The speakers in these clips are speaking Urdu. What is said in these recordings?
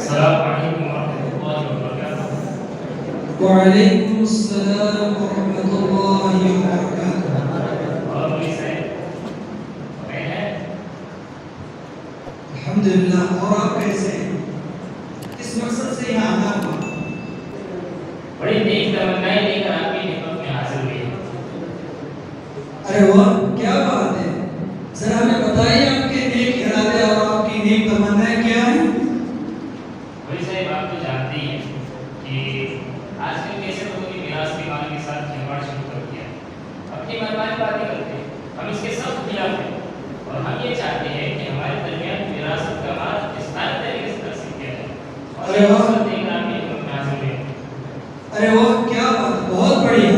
السلام علیکم ورحمۃ اللہ وبرکاتہ۔ وعلیکم السلام ورحمۃ اللہ وبرکاتہ۔ اور کوئی صاحب ہے؟ الحمدللہ۔ اور آپ کیسے ہیں؟ کس مقصد سے یہاں آنا ہوا؟ بڑی نیک تمنائیں لے کر آپ کی خدمت میں حاضر ہوئے ہیں۔ ارے واہ، کیا بات ہے! ذرا ہمیں بتائیے آپ کے نیک ارادے اور آپ کی نیک تمنائیں کیا ہیں؟ بھائی صاحب، آپ تو جانتے ہی ہیں کہ آج کل کیسے لوگوں کی میراث کے مال کے ساتھ کھلواڑ شروع کر دیا ہے۔ اپنی منمانی باتیں کرتے ہیں، ہم اس کے سخت خلاف ہیں اور ہم یہ چاہتے ہیں کہ ہمارے درمیان وراثت کا مال اسلامی طریقے سے تقسیم کیا جائے۔ اور ارے واہ، دیکھ کر آپ کی خدمت میں حاضر ہوئے ہیں۔ ارے واہ، کیا بات! بہت بڑھیا۔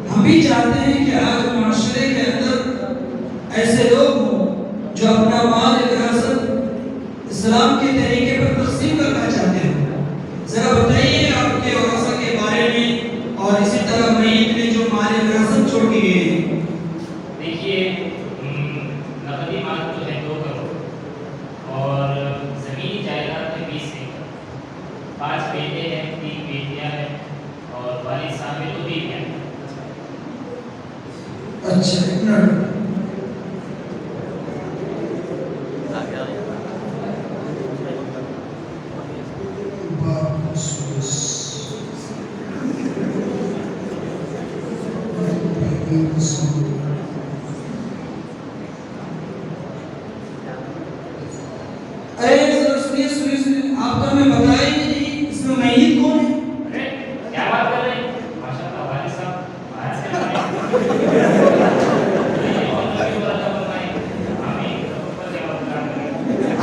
ہم بھی چاہتے ہیں کہ آج معاشرے کے اندر ایسے لوگ ہوں جو اپنا مال وراثت اسلام کے طریقے پر تقسیم کرنا چاہتے ہیں۔ ذرا بتائیے آپ کے ورثہ کے بارے میں، اور اسی طرح میت نے جو مال وراثت چھوڑ کے گئے ہیں۔ دیکھیے، نقدی مال تو ہے 2 کروڑ اور زمین جائیداد ہے 20 ایکڑ۔ 5 بیٹے ہیں، 3 بیٹیاں ہیں اور والد صاحب ہیں 2 بیٹیاں ہیں۔ اچھا، اتنا ارے ذرا سنیے، آپ تو ہمیں بتائیں گے نہیں اس میں میت کون ہے؟ ارے کیا بات کر رہے ہیں؟ ماشاء اللہ والد صاحب آج سے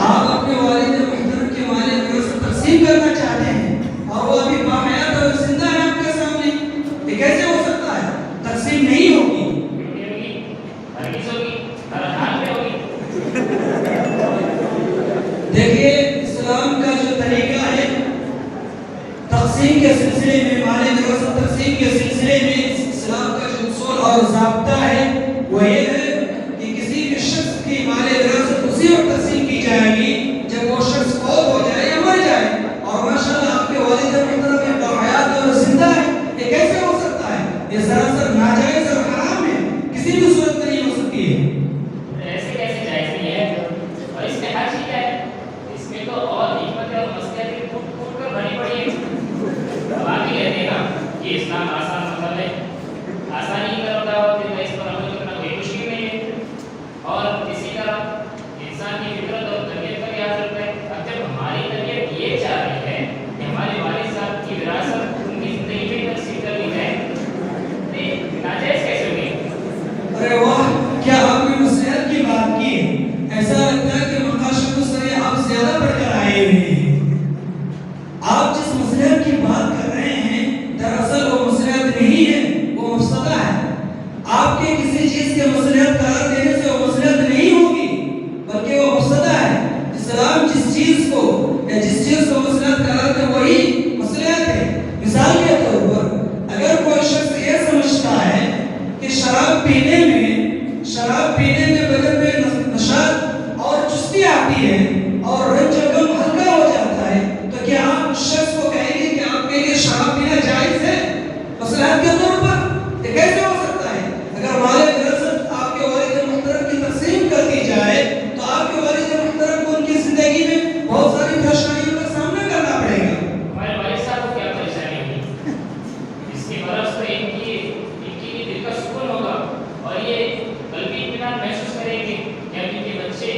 آپ اپنے والد محترم کے مال وراثت تقسیم کرنا چاہتے ہیں اور وہ ابھی باحیات اور زندہ ہے آپ کے سامنے، یہ کیسے ہو سکتا ہے؟ تقسیم نہیں ہوگی۔ دیکھیے، اسلام کا جو طریقہ ہے تقسیم کے سلسلے میں، مال وراثت تقسیم کے سلسلے میں، اسلام کا جو اصول اور ضابطہ ہے وہ یہ ہے کہ کسی بھی شخص کی مال وراثت اسی وقت تقسیم کی جائے گی جب وہ شخص فوت ہو جائے یا مر جائے۔ اور ماشاءاللہ آپ کے والد محترم باحیات اور زندہ ہے، یہ کیسے ہو سکتا ہے؟ یہ سراسر ناجائز اور حرام ہے، کسی بھی صورت میں نہیں ہو سکتی ہے۔ ایسے کیسے جائز نہیں ہے؟ اور اس میں حج کیا ہے؟ اس میں تو اور حکمت اور مصلحت کی پھوٹ کر بھری پڑی ہے۔ اب آپ ہی کہتے ہیں نا کہ اسلام آسان مذہب ہے، آسانی کی طرف دعوت ہے، اس پر عمل کرنا کوئی مشکل نہیں ہے۔ اور اسی طرح انسان کی فطرت اور طبیعت کا لحاظ رکھتا ہے۔ اب جب ہماری طبیعت یہ چاہ رہی ہے کہ ہمارے والد صاحب کی وراثت ان کی زندگی میں تقسیم کر لی جائے، تو ناجائز کیسے ہوگی؟ ارے واہ، کیا آپ نے مصلحت کی بات کی ہے؟ ایسا لگتا ہے کہ مقاصد سے آپ زیادہ بڑھ کر آئے ہوئے ہیں۔ آپ جس مصلحت کی بات کر رہے ہیں دراصل وہ مصلحت نہیں ہے، وہ مفسدہ ہے۔ آپ کے کسی چیز کے مصلحت قرار دینے سے وہ مصلحت نہیں ہوگی بلکہ وہ مفسدہ ہے۔ اسلام جس چیز کو یا جس چیز کو مصلحت قرار دے وہی مصلحت ہے۔ مثال کے طور پر اگر کوئی شخص یہ سمجھتا ہے کہ شراب پینے میں بدن میں نشاط اور چستی آتی ہے اور رنج و غم ہلکا ہو جاتا ہے، تو کیا آپ اس شخص کو کہیں گے کہ آپ کے لیے شراب پینا جائز ہے مصلحت کے طور پر؟ یہ کیسے ہو سکتا ہے؟ اگر مال وراثت آپ کے والد محترم کی تقسیم کر دی جائے تو آپ کے والد محترم کو ان کی زندگی میں بہت ساری پریشانیوں کا سامنا کرنا پڑے گا۔ ہمارے والد صاحب کو کیا پریشانی ہوگی؟ اس کے برعکس تو ان کی دل کا سکون ہوگا اور یہ قلبی اطمینان محسوس کریں گے کہ ان کے بچے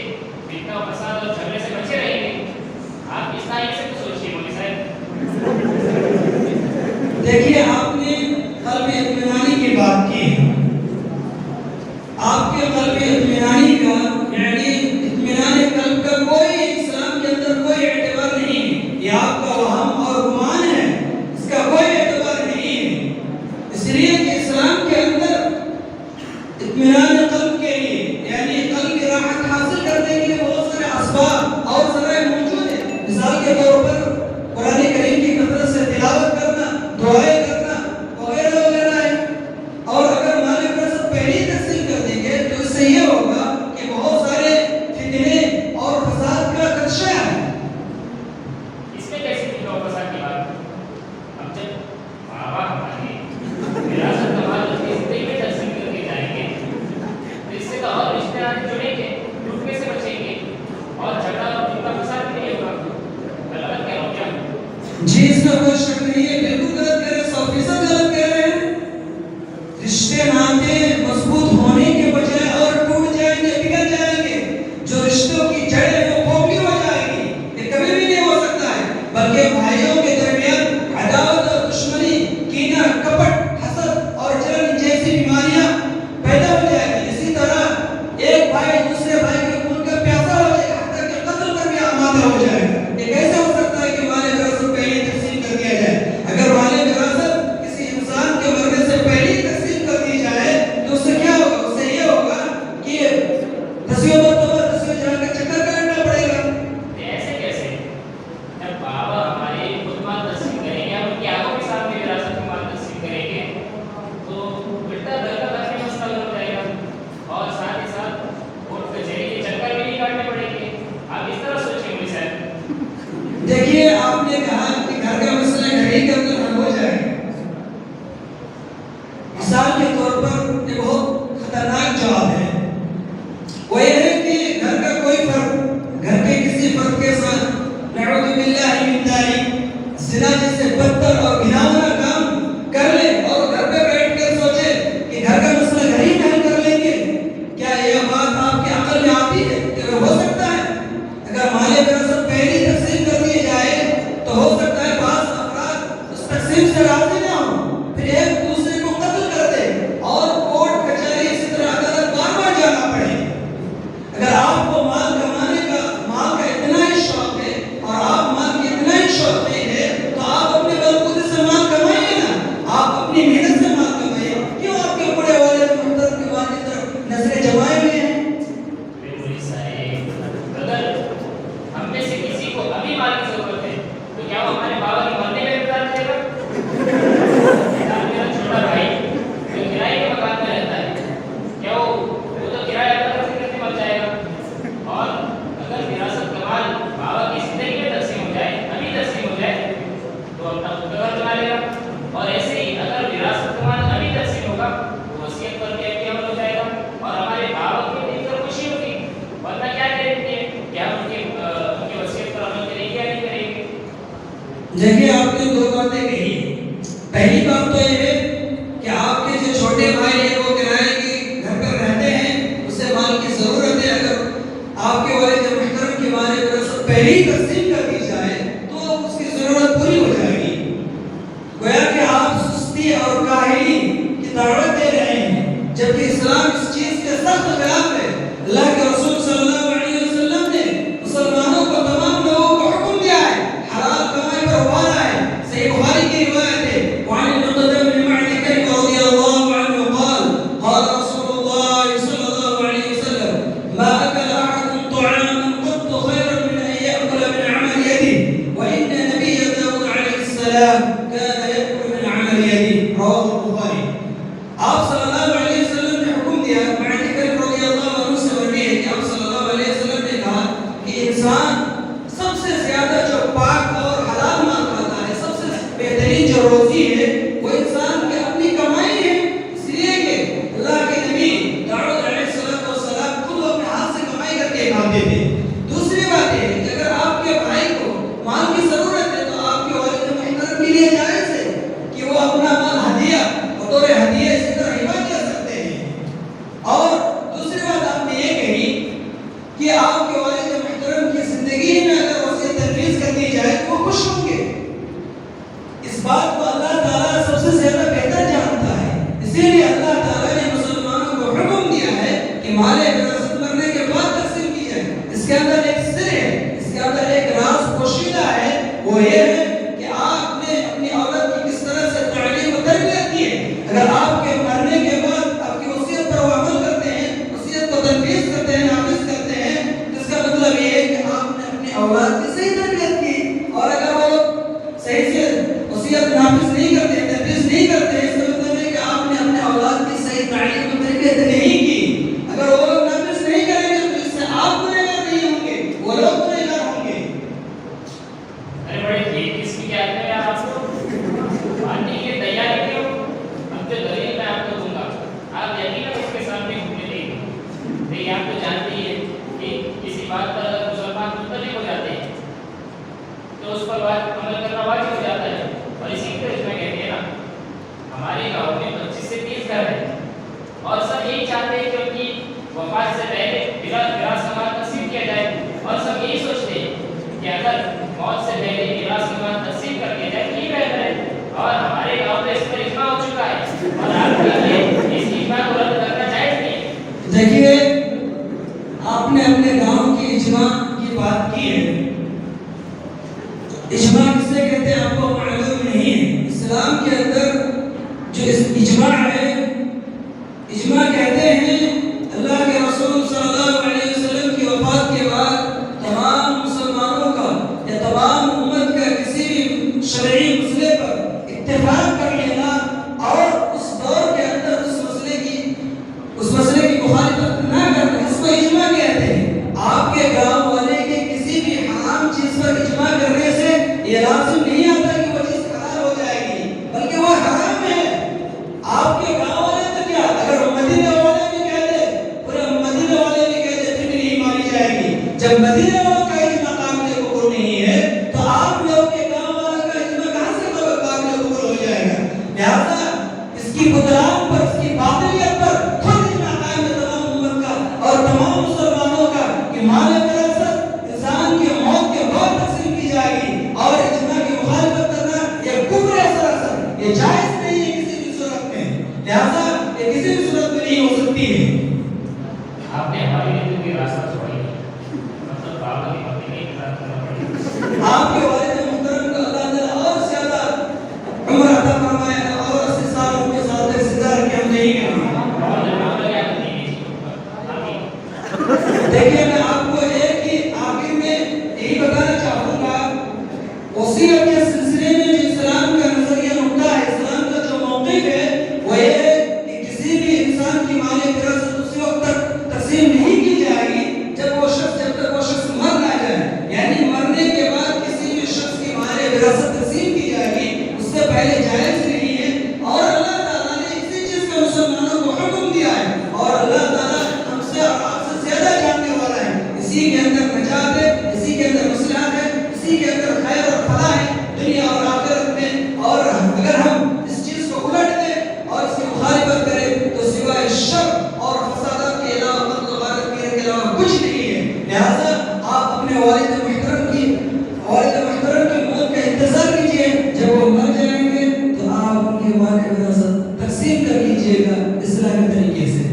فتنہ و فساد اور جھگڑے سے بچے رہیں گے۔ آپ اس طرح سے کچھ سوچیے مولوی صاحب۔ دیکھیے، آپ نے قلب اطمینانی کی بات کی ہے۔ آپ کے قلب اطمینانی کا یعنی اطمینان قلب کا کوئی اسلام کے اندر کوئی اعتبار نہیں ہے، یہ آپ کا وہم اور گمان ہے، اس کا کوئی اعتبار نہیں ہے۔ اس لیے کہ اسلام کے اندر اطمینان قلب کے لیے یعنی قلب کی راحت حاصل کرنے کے لیے بہت سارے اسباب اور ذرائع موجود ہیں۔ مثال کے طور پر قرآن کریم کی کثرت سے تلاوت کرنا، دعائیں کرنا وغیرہ وغیرہ ہے۔ اور اگر مال وراثت پہلے ہی تقسیم کر دیں گے تو اس سے یہ ہوگا کہ بہت سارے فتنے اور فساد کا خدشہ ہے۔ اس میں جی اس میں کوئی شک نہیں ہے، بالکل غلط کہہ رہے ہیں، 100% غلط کہہ رہے ہیں۔ رشتے ناطے مضبوط ہونے کے بجائے اور ٹوٹ جائیں گے، بگڑ جائیں گے۔ جو رشتوں کی جڑ ہے وہ کھوکھلی ہو جائے گی، یہ کبھی بھی نہیں ہو سکتا ہے، بلکہ بھائیوں کے درمیان عداوت اور دشمنی، کینہ، کپٹ، حسد اور جلن جیسی بیماریاں پیدا ہو جائیں گی۔ اسی طرح ایک بھائی دوسرے بھائی کے خون کا پیاسا ہو جائے گا، حتیٰ کہ قتل کر کے آمادہ ہو جائے گا۔ یہ کیسے ہو سکتا ہے کہ مال وراثت پہلے تقسیم کر دیا جائے؟ اگر مال وراثت کسی انسان کے مرنے سے پہلے تقسیم کر دی جائے تو اس سے کیا ہوگا؟ اس سے یہ ہوگا کہ دسیوں مرتبہ دسیوں جہاں کا چکر کاٹنا پڑے گا۔ ایسے کیسے؟ جب بابا ہمارے خود مال تقسیم کریں گے، ہم ان کی آنکھوں کے سامنے وراثت میں مال تقسیم کریں گے، تو الٹا گھر کا گھر میں مسئلہ ہو جائے گا، اور ساتھ ہی ساتھ کورٹ کچہری کے چکر بھی نہیں کاٹنے پڑیں گے۔ آپ اس طرح سوچیں مولوی صاحب۔ دیکھیے آپ نے کہا کہ گھر کا مسئلہ گھر ہی کے اندر حل ہو جائے۔ مثال کے طور پر یہ بہت خطرناک جواب ہے، وہ یہ ہے کہ گھر کا کوئی فرد گھر کے کسی فرد کے ساتھ نعوذ باللہ من ذالک زنا جیسے بدتر اور گھناؤنا کام کر لے اور گھر پہ بیٹھ کر سوچے کہ گھر کا مسئلہ گھر ہی حل کر لیں گے، کیا یہ بات آپ کے عقل میں آتی ہے کہ ہو سکتا ہے؟ اگر مال وراثت پہلی تقسیم کر دی جائے تو ہو سکتا ہے بعض افراد اس تقسیم سے راضی نہ ہوں، پھر ایک دوسرے کو قتل کر دے اور کورٹ کچہری اسی طرح عدالت بار بار جانا پڑے۔ اگر آپ کو مال کمانے کا مال کا اتنا ہی شوق ہے اور آپ مال کی اتنا ہی شوق نہیں ہے تو آپ اپنے بلبوتے سے مال کمائیے نا، آپ اپنی محنت سے مال کمائیے۔ کیوں آپ کے بڑے والد محترم کے والد طرف نظریں جمائے ہوئے ہیں؟ مولوی صاحب، اگر ہم میں سے کسی کو ابھی مال کی ضرورت ہے تو کیا وہ ہمارے بابا کے مرنے میں انتظار کرے گا؟ میرا چھوٹا بھائی جو کرائے کے مکان میں رہتا ہے، کیا وہ تو کرایہ ادا کرتے مر جائے گا؟ اور اگر وراثت کا مال بابا کی زندگی میں تقسیم ہو جائے، ابھی تقسیم ہو جائے، تو اپنا خود کا گھر بنا لے گا، اور ایسے ہی اگر وراثت کا مال ابھی تقسیم ہوگا تو وصیت پر بھی عمل ہو جائے گا، اور ہمارے بابا کو دل پر خوشی ہوگی، ورنہ کیا گارنٹی ہے کہ ہم ان کی وصیت پر عمل کریں گے یا نہیں کریں گے؟ دیکھیے آپ نے دو باتیں کہی۔ پہلی بات تو یہ ہے کہ آپ کے جو چھوٹے بھائی ہیں وہ کرائے کے گھر پر رہتے ہیں، اسے مال کی ضرورت ہے۔ اگر آپ کے والد محترم کی مال وراثت پہلے ہی تقسیم کر دی جائے تو اس کی ضرورت پوری ہو جائے گی۔ گویا کہ آپ سستی اور کاہلی کی دعوت دے رہے ہیں، جبکہ اسلام اس چیز کے سخت خلاف ہے۔ اللہ کے رسول صلی اللہ علیہ وسلم نے مسلمانوں کو، تمام لوگوں کو حکم دیا ہے، حلال کمائی پر وعدہ ہے۔ صحیح بخاری کی روایت ہے، وعن المقدم بن معد کرب رضی اللہ عنہ قال قال رسول اللہ صلی اللہ علیہ وسلم ما اکل احد طعاما قط خيرا من ان يأكل من عمل يده وان نبي داود علیہ السلام كان يأكل من عمل يده رواه البخاری۔ آپ صلی اللہ علیہ وسلم نے حکم دیا، معد کرب رضی اللہ عنہ سے مروی ہے کہ آپ صلی اللہ علیہ وسلم نے کہا کہ انسان سب سے زیادہ جو پاک اور حلال مال کھاتا ہے، سب سے بہترین جو روزی ہے وہ انسان کی اپنی کمائی ہے، اس لیے کہ اللہ کے نبی داؤد علیہ السلام خود اپنے ہاتھ سے کمائی کر کے کھاتے تھے۔ دوسری بات یہ ہے کہ اگر آپ کے بھائی کو مال کی ضرورت ہے تو آپ کے والد محترم کے لیے جائز ہے کہ وہ اپنا مال ہدیہ بطور ہدیہ اسی طرح ہبہ کر سکتے ہیں۔ اور دوسری بات آپ نے یہ کہی کہ آپ کے والد محترم کی زندگی میں اگر وصیت تنفیذ کر دی جائے تو وہ خوش ہوں گے۔ اس بات کو اللہ تعالیٰ سب سے زیادہ بہتر جانتا ہے، اسی لیے اللہ تعالیٰ نے مسلمانوں کو حکم دیا ہے کہ مال وراثت مرنے کے بعد تقسیم کی جائے۔ اس کے اندر ایک سر ہے، اس کے اندر ایک راز پوشیدہ ہے، وہ یہ ہے کہ آپ نے اپنی اولاد کی کس طرح سے تعلیم و تربیت کی ہے۔ اگر آپ کے مرنے کے بعد آپ کی وصیت پر وہ عمل کرتے ہیں، وصیت کو تنفیذ کرتے ہیں، نافذ کرتے ہیں، تو اس کا مطلب یہ ہے کہ آپ نے اپنی اولاد کی صحیح تربیت کی۔ اور اگر وہ لوگ صحیح سے وصیت نافذ نہیں کرتے، تنفیذ نہیں کرتے، اس کا مطلب ہے کہ آپ نے اپنے اولاد کی صحیح تعلیم و تربیت نہیں کی۔ اگر وہ لوگ نافذ نہیں کریں گے تو اس سے آپ گنہگار نہیں ہوں گے، وہ لوگ گنہگار ہوں گے۔ ارے بڑے ٹھیک اس کی کیا ہے یار، آپ کو پارٹی کی تیاری کیوں؟ اب جو دلیل میں آپ کو دوں گا آپ یقیناً اس کے سامنے گھومنے دیں گے۔ لیکن آپ تو جانتے ہی ہیں کہ کسی بات پر اگر مسلمان مختلف ہو جاتے ہیں تو اس پر عمل کرنا واجب ہمارے گاؤں میں 25 سے 30 گھر ہیں اور سب یہی چاہتے ہیں کہ ان کی وفات سے پہلے میراث کا مال تقسیم کیا جائے اور سب یہی سوچتے ہیں کہ اگر موت سے پہلے میراث کا مال تقسیم کر دیا جائے تو یہ بہتر ہے اور ہمارے گاؤں میں اس پر اجماع ہو چکا ہے اور آپ کے لیے اس اجماع کو رد کرنا جائز نہیں ہے۔ دیکھیے آپ نے اپنے گاؤں کی اجماع کی بات کی ہے، اجماع کسے کہتے ہیں آپ کو معلوم نہیں ہے۔ اسلام کے اندر جو اجماع ہے، اجماع کہتے ہیں اللہ کے رسول صلی اللہ علیہ وسلم کی وفات کے بعد تمام مسلمانوں کا یا تمام امت کا کسی بھی شرعی مسئلے پر اتفاق کر لینا اور اس دور کے اندر اس مسئلے کی مخالفت نہ کرنا، اس کو اجماع کہتے ہیں۔ آپ کے گاؤں والے کے کسی بھی حرام چیز پر اجماع کرنے سے یہ لازم نہیں آتا کہ وہ چیز حلال ہو جائے گی، بلکہ وہ حرام ہے۔ آپ کے گاؤں والے تو کیا، اگر مدینے والے بھی کہہ دے، پورے مدینے والے بھی کہہ دے، پھر بھی نہیں مانی جائے گی۔ جب مدینے والوں کا اجماع قابل قبول نہیں ہے تو آپ لوگ کے گاؤں والوں کا اجماع کہاں سے قابل قبول ہو جائے گا؟ لہذا اس کی بطلان پر، اس کی باطلیت پر خود اجماع قائم ہے تمام امت کا اور تمام مسلمانوں کا کہ مال وراثت انسان کی موت کے بعد تقسیم کی جائے گی اور اجماع کی مخالفت کرنا یہ کفر ہے سراسر، یہ جائز نہیں ہے کسی بھی صورت میں، لہذا یہ کسی بھی صورت میں نہیں ہو سکتی ہے۔ آپ نے ہماری نیتوں کی راستہ چھوڑی مطلب بابا کی مدینے کی طرف کرنا پڑی۔ آپ کے والد محترم کو اللہ تعالیٰ اور زیادہ عمر عطا فرمائے اور 80 سال ان کے ساتھ زندہ رکھے، ہم نہیں کریں۔ دیکھیے میں آپ کو ایک ہی آخر میں یہی بتانا چاہوں گا، وصیت کے سلسلے میں جو اسلام کا نظریہ نقطہ ہے، اسلام کا جو موقف ہے وہ یہ ہے کہ کسی بھی انسان کی مال وراثت اسی وقت تک تقسیم نہیں کی جائے گی جب تک وہ شخص مر نہ جائے، یعنی مرنے کے بعد کسی بھی شخص کی مال وراثت تقسیم کی جائے گی اس سے پہلے جائز نہیں ہے۔ اور اللہ تعالیٰ نے اسی چیز کا مسلمانوں کو حکم دیا ہے اور اللہ تعالیٰ ہم سے اور آپ سے زیادہ جاننے والا ہے، اسی کے اندر نجات ہے، اسی کے اندر مصلحت ہے، اسی کے اندر خیر اور فلاح ہے دنیا اور آخرت میں۔ اور اگر ہم اس چیز کو الٹ دیں اور اس کی مخالفت کریں تو سوائے شر اور فسادات کے علاوہ قتل و غارت کرنے کے علاوہ کچھ نہیں ہے۔ لہذا آپ اپنے والد محترم کی موت کا انتظار کیجئے، جب وہ مر جائیں گے تو آپ ان کے مال وراثت تقسیم کر لیجئے گا اسلامی طریقے سے۔